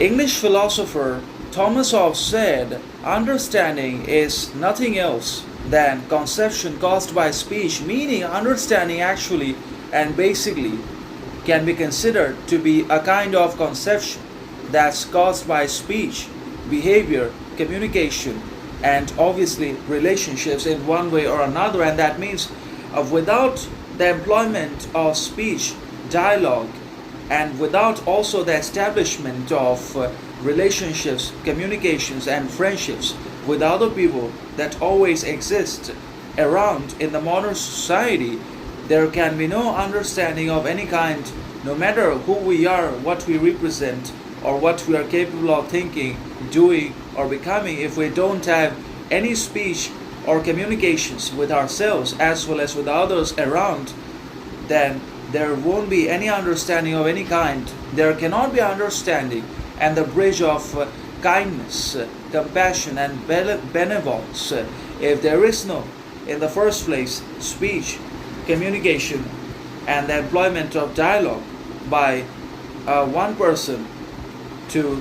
English philosopher Thomas Hobbes said, understanding is nothing else than conception caused by speech, meaning understanding actually and basically can be considered to be a kind of conception that's caused by speech, behavior, communication, and obviously relationships in one way or another. And that means without the employment of speech, dialogue, and without also the establishment of relationships, communications, and friendships with other people that always exist around in the modern society, there can be no understanding of any kind, no matter who we are, what we represent, or what we are capable of thinking, doing, or becoming, if we don't have any speech or communications with ourselves as well as with others around, then there won't be any understanding of any kind. There cannot be understanding and the bridge of kindness, compassion, and benevolence if there is no, in the first place, speech, communication, and the employment of dialogue by one person to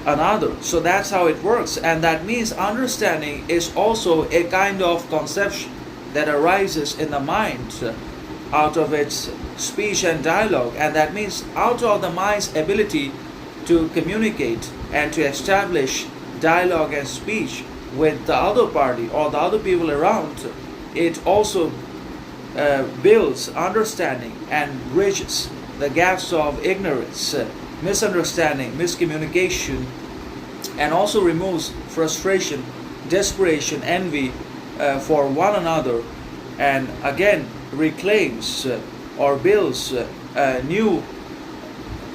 another. So that's how it works, and that means understanding is also a kind of conception that arises in the mind out of its speech and dialogue, and that means out of the mind's ability to communicate and to establish dialogue and speech with the other party or the other people around, it also builds understanding and bridges the gaps of ignorance, misunderstanding, miscommunication, and also removes frustration, desperation, envy for one another, and again reclaims or builds new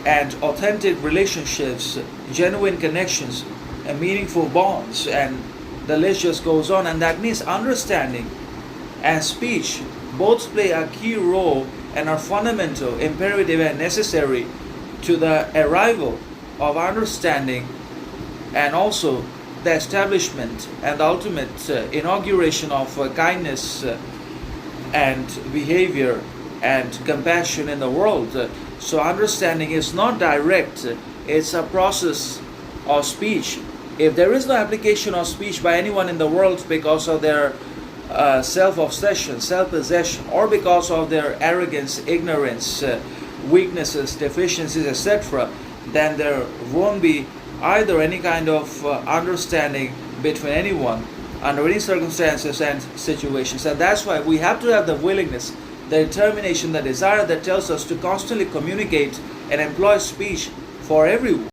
and authentic relationships, genuine connections, and meaningful bonds, and the list just goes on. And that means understanding and speech both play a key role and are fundamental, imperative, and necessary to the arrival of understanding, and also the establishment and the ultimate inauguration of kindness and behavior and compassion in the world. So understanding is not direct, it's a process of speech. If there is no application of speech by anyone in the world because of their self-obsession, self-possession, or because of their arrogance, ignorance, weaknesses, deficiencies, etc., then there won't be either any kind of understanding between anyone under any circumstances and situations. And that's why we have to have the willingness, the determination, the desire that tells us to constantly communicate and employ speech for everyone.